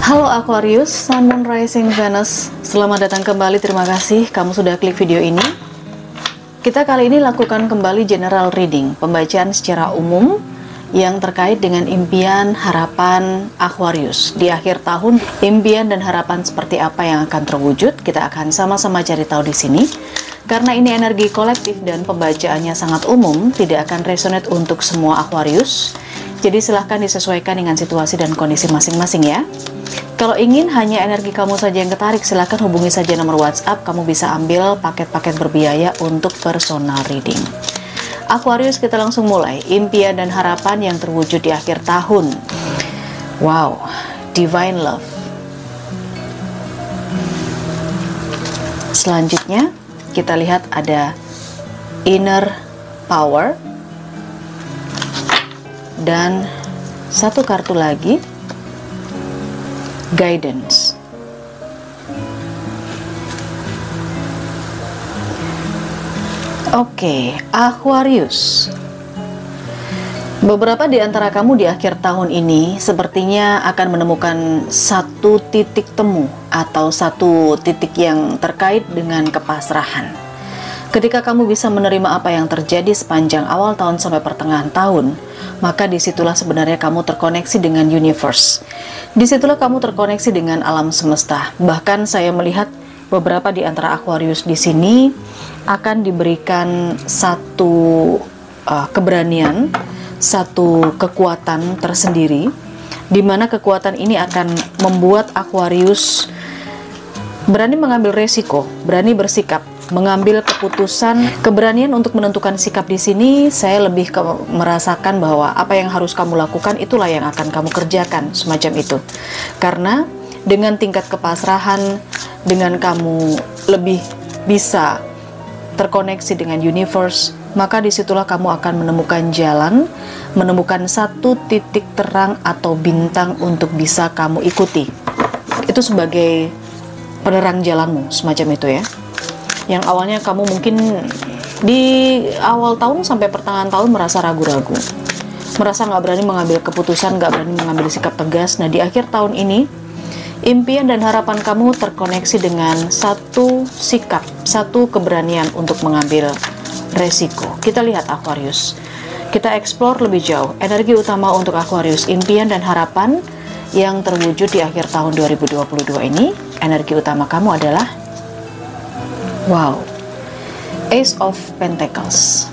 Halo Aquarius, Sun, Moon, Rising, Venus. Selamat datang kembali, terima kasih kamu sudah klik video ini. Kita kali ini lakukan kembali general reading, pembacaan secara umum yang terkait dengan impian, harapan Aquarius. Di akhir tahun, impian dan harapan seperti apa yang akan terwujud, kita akan sama-sama cari tahu di sini. Karena ini energi kolektif dan pembacaannya sangat umum, tidak akan resonate untuk semua Aquarius. Jadi silahkan disesuaikan dengan situasi dan kondisi masing-masing ya. Kalau ingin hanya energi kamu saja yang ketarik, silahkan hubungi saja nomor WhatsApp. Kamu bisa ambil paket-paket berbiaya untuk personal reading. Aquarius, kita langsung mulai. Impian dan harapan yang terwujud di akhir tahun. Wow, Divine Love. Selanjutnya, kita lihat ada Inner Power. Dan satu kartu lagi, Guidance. Oke, Aquarius. Beberapa di antara kamu di akhir tahun ini sepertinya akan menemukan satu titik temu atau satu titik yang terkait dengan kepasrahan. Ketika kamu bisa menerima apa yang terjadi sepanjang awal tahun sampai pertengahan tahun, maka disitulah sebenarnya kamu terkoneksi dengan universe. Disitulah kamu terkoneksi dengan alam semesta. Bahkan saya melihat beberapa di antara Aquarius di sini akan diberikan satu keberanian, satu kekuatan tersendiri, di mana kekuatan ini akan membuat Aquarius berani mengambil resiko, berani bersikap, mengambil keputusan. Keberanian untuk menentukan sikap di sini, saya lebih merasakan bahwa apa yang harus kamu lakukan itulah yang akan kamu kerjakan, semacam itu. Karena dengan tingkat kepasrahan, dengan kamu lebih bisa terkoneksi dengan universe, maka disitulah kamu akan menemukan jalan, menemukan satu titik terang atau bintang untuk bisa kamu ikuti. Itu sebagai penerang jalanmu, semacam itu ya. Yang awalnya kamu mungkin di awal tahun sampai pertengahan tahun merasa ragu-ragu, merasa nggak berani mengambil keputusan, nggak berani mengambil sikap tegas. Nah, di akhir tahun ini, impian dan harapan kamu terkoneksi dengan satu sikap, satu keberanian untuk mengambil resiko. Kita lihat Aquarius, kita explore lebih jauh. Energi utama untuk Aquarius, impian dan harapan yang terwujud di akhir tahun 2022 ini, energi utama kamu adalah wow, Ace of Pentacles.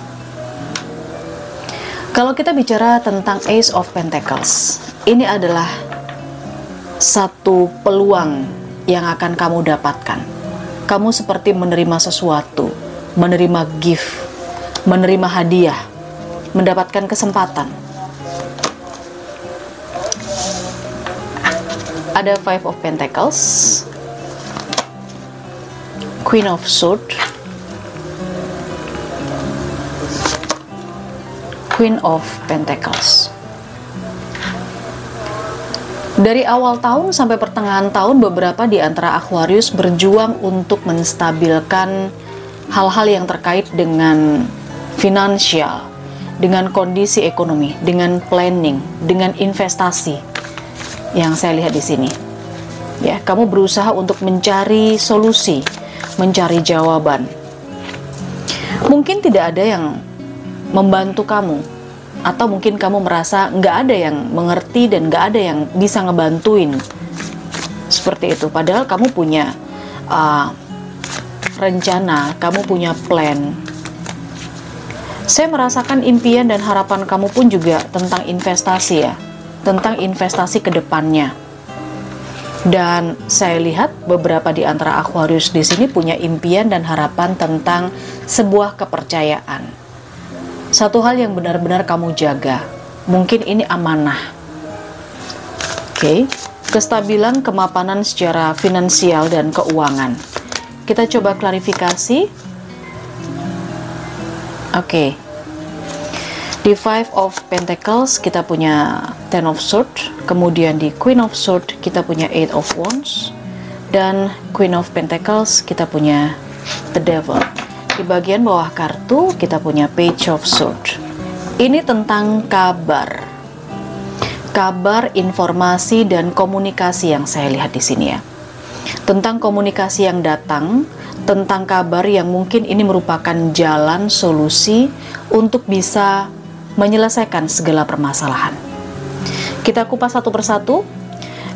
Kalau kita bicara tentang Ace of Pentacles, ini adalah satu peluang yang akan kamu dapatkan. Kamu seperti menerima sesuatu, menerima gift, menerima hadiah, mendapatkan kesempatan. Ada Five of Pentacles, Queen of Swords, Queen of Pentacles. Dari awal tahun sampai pertengahan tahun, beberapa di antara Aquarius berjuang untuk menstabilkan hal-hal yang terkait dengan finansial, dengan kondisi ekonomi, dengan planning, dengan investasi. Yang saya lihat di sini, ya, kamu berusaha untuk mencari solusi, mencari jawaban. Mungkin tidak ada yang membantu kamu, atau mungkin kamu merasa nggak ada yang mengerti dan nggak ada yang bisa ngebantuin. Seperti itu. Padahal kamu punya rencana, kamu punya plan. Saya merasakan impian dan harapan kamu pun juga tentang investasi ya, tentang investasi ke depannya. Dan saya lihat beberapa di antara Aquarius di sini punya impian dan harapan tentang sebuah kepercayaan. Satu hal yang benar-benar kamu jaga. Mungkin ini amanah. Oke, kestabilan, kemapanan secara finansial dan keuangan. Kita coba klarifikasi. Oke. Di Five of Pentacles kita punya Ten of Swords, kemudian di Queen of Swords kita punya Eight of Wands, dan Queen of Pentacles kita punya The Devil. Di bagian bawah kartu kita punya Page of Swords. Ini tentang kabar. kabar, informasi, dan komunikasi yang saya lihat di sini ya. Tentang komunikasi yang datang, tentang kabar yang mungkin ini merupakan jalan solusi untuk bisa menyelesaikan segala permasalahan. Kita kupas satu persatu,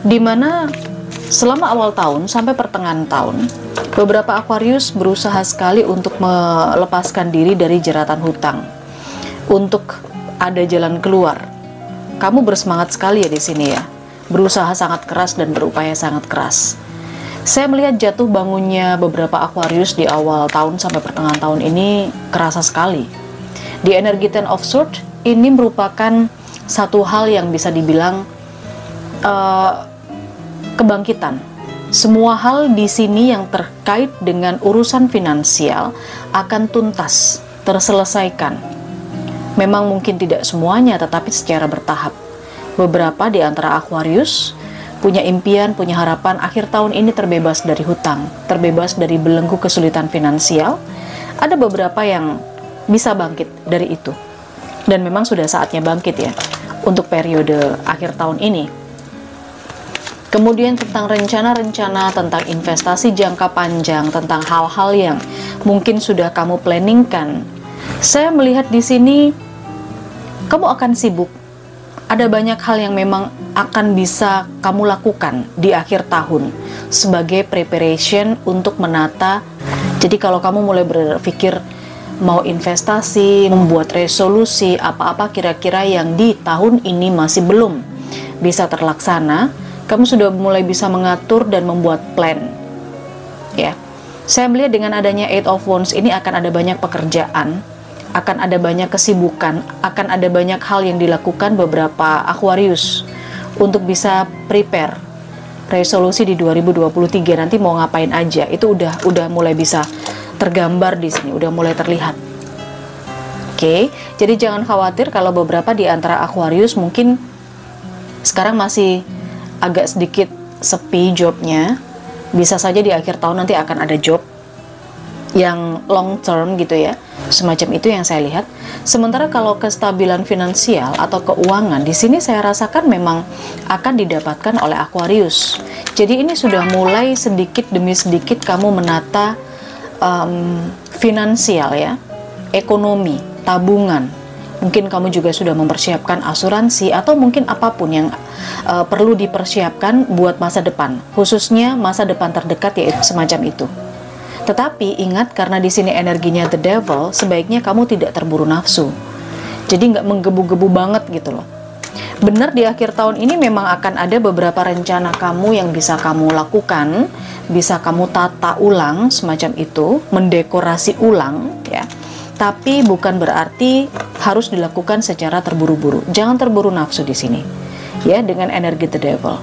di mana selama awal tahun sampai pertengahan tahun, beberapa Aquarius berusaha sekali untuk melepaskan diri dari jeratan hutang, untuk ada jalan keluar. Kamu bersemangat sekali ya di sini ya, berusaha sangat keras dan berupaya sangat keras. Saya melihat jatuh bangunnya beberapa Aquarius di awal tahun sampai pertengahan tahun ini kerasa sekali. Di energi Ten of Swords ini merupakan satu hal yang bisa dibilang kebangkitan. Semua hal di sini yang terkait dengan urusan finansial akan tuntas, terselesaikan. Memang mungkin tidak semuanya, tetapi secara bertahap. Beberapa di antara Aquarius punya impian, punya harapan akhir tahun ini terbebas dari hutang, terbebas dari belenggu kesulitan finansial. Ada beberapa yang bisa bangkit dari itu. Dan memang sudah saatnya bangkit ya, untuk periode akhir tahun ini. Kemudian tentang rencana-rencana, tentang investasi jangka panjang, tentang hal-hal yang mungkin sudah kamu planningkan. Saya melihat di sini kamu akan sibuk. Ada banyak hal yang memang akan bisa kamu lakukan di akhir tahun sebagai preparation untuk menata. Jadi kalau kamu mulai berpikir mau investasi, membuat resolusi, apa-apa kira-kira yang di tahun ini masih belum bisa terlaksana, kamu sudah mulai bisa mengatur dan membuat plan. Ya, saya melihat dengan adanya Eight of Wands ini akan ada banyak pekerjaan, akan ada banyak kesibukan, akan ada banyak hal yang dilakukan beberapa Aquarius untuk bisa prepare resolusi di 2023 nanti mau ngapain aja. Itu udah mulai bisa tergambar di sini, udah mulai terlihat. Oke, jadi jangan khawatir kalau beberapa di antara Aquarius mungkin sekarang masih agak sedikit sepi jobnya. Bisa saja di akhir tahun nanti akan ada job yang long term gitu ya, semacam itu yang saya lihat. Sementara kalau kestabilan finansial atau keuangan di sini saya rasakan memang akan didapatkan oleh Aquarius. Jadi ini sudah mulai sedikit demi sedikit kamu menata finansial ya, ekonomi, tabungan. Mungkin kamu juga sudah mempersiapkan asuransi atau mungkin apapun yang perlu dipersiapkan buat masa depan, khususnya masa depan terdekat yaitu semacam itu. Tetapi ingat, karena di sini energinya the devil, sebaiknya kamu tidak terburu nafsu. Jadi nggak menggebu-gebu banget gitu loh. Benar di akhir tahun ini memang akan ada beberapa rencana kamu yang bisa kamu lakukan, bisa kamu tata ulang semacam itu, mendekorasi ulang ya. Tapi bukan berarti harus dilakukan secara terburu-buru. Jangan terburu nafsu di sini. Ya, dengan energi the devil.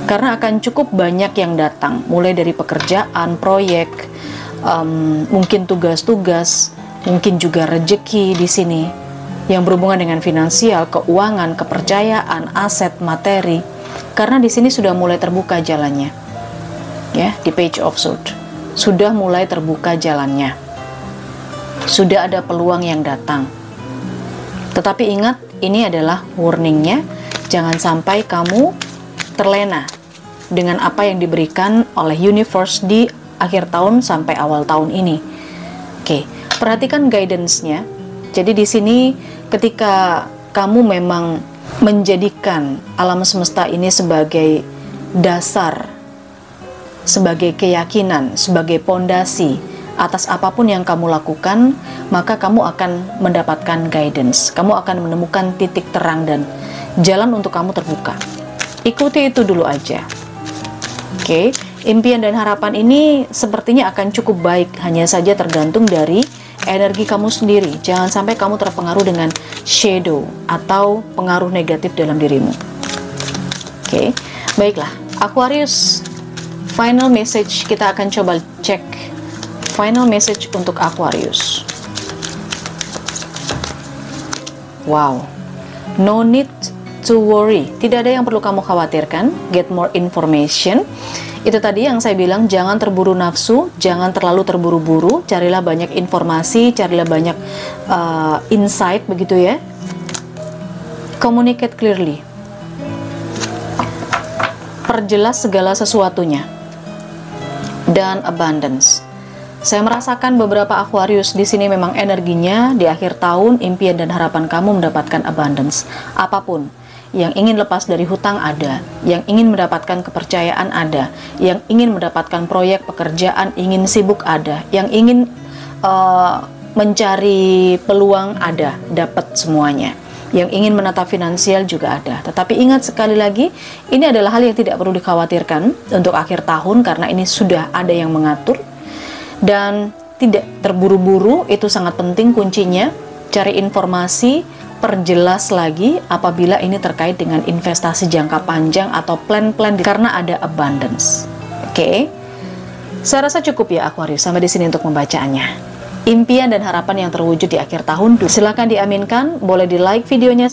Karena akan cukup banyak yang datang, mulai dari pekerjaan, proyek, mungkin tugas-tugas, mungkin juga rezeki di sini yang berhubungan dengan finansial, keuangan, kepercayaan, aset, materi. Karena di sini sudah mulai terbuka jalannya. Ya, di Page of Swords sudah mulai terbuka jalannya. Sudah ada peluang yang datang. Tetapi ingat, ini adalah warningnya. Jangan sampai kamu terlena dengan apa yang diberikan oleh universe di akhir tahun sampai awal tahun ini. Oke, perhatikan guidance-nya. Jadi di sini ketika kamu memang menjadikan alam semesta ini sebagai dasar, sebagai keyakinan, sebagai pondasi atas apapun yang kamu lakukan, maka kamu akan mendapatkan guidance. Kamu akan menemukan titik terang dan jalan untuk kamu terbuka. Ikuti itu dulu aja. Oke, impian dan harapan ini sepertinya akan cukup baik, hanya saja tergantung dari energi kamu sendiri. Jangan sampai kamu terpengaruh dengan shadow atau pengaruh negatif dalam dirimu. Oke, baiklah. Aquarius, final message kita akan coba cek. Final message untuk Aquarius. Wow, no need to worry. Tidak ada yang perlu kamu khawatirkan. Get more information. Itu tadi yang saya bilang, jangan terburu nafsu, jangan terlalu terburu-buru. Carilah banyak informasi, carilah banyak insight begitu ya. Communicate clearly. perjelas segala sesuatunya, dan abundance. Saya merasakan beberapa Aquarius di sini memang energinya di akhir tahun, impian dan harapan kamu mendapatkan abundance. Apapun yang ingin lepas dari hutang ada, yang ingin mendapatkan kepercayaan ada, yang ingin mendapatkan proyek pekerjaan, ingin sibuk ada, yang ingin mencari peluang ada, dapat semuanya. Yang ingin menata finansial juga ada. Tetapi ingat sekali lagi, ini adalah hal yang tidak perlu dikhawatirkan untuk akhir tahun karena ini sudah ada yang mengatur. Dan tidak terburu-buru, itu sangat penting kuncinya. Cari informasi, perjelas lagi apabila ini terkait dengan investasi jangka panjang atau plan-plan karena ada abundance. Oke. Saya rasa cukup ya Aquarius sampai di sini untuk membacaannya. Impian dan harapan yang terwujud di akhir tahun, silakan diaminkan, boleh di like videonya.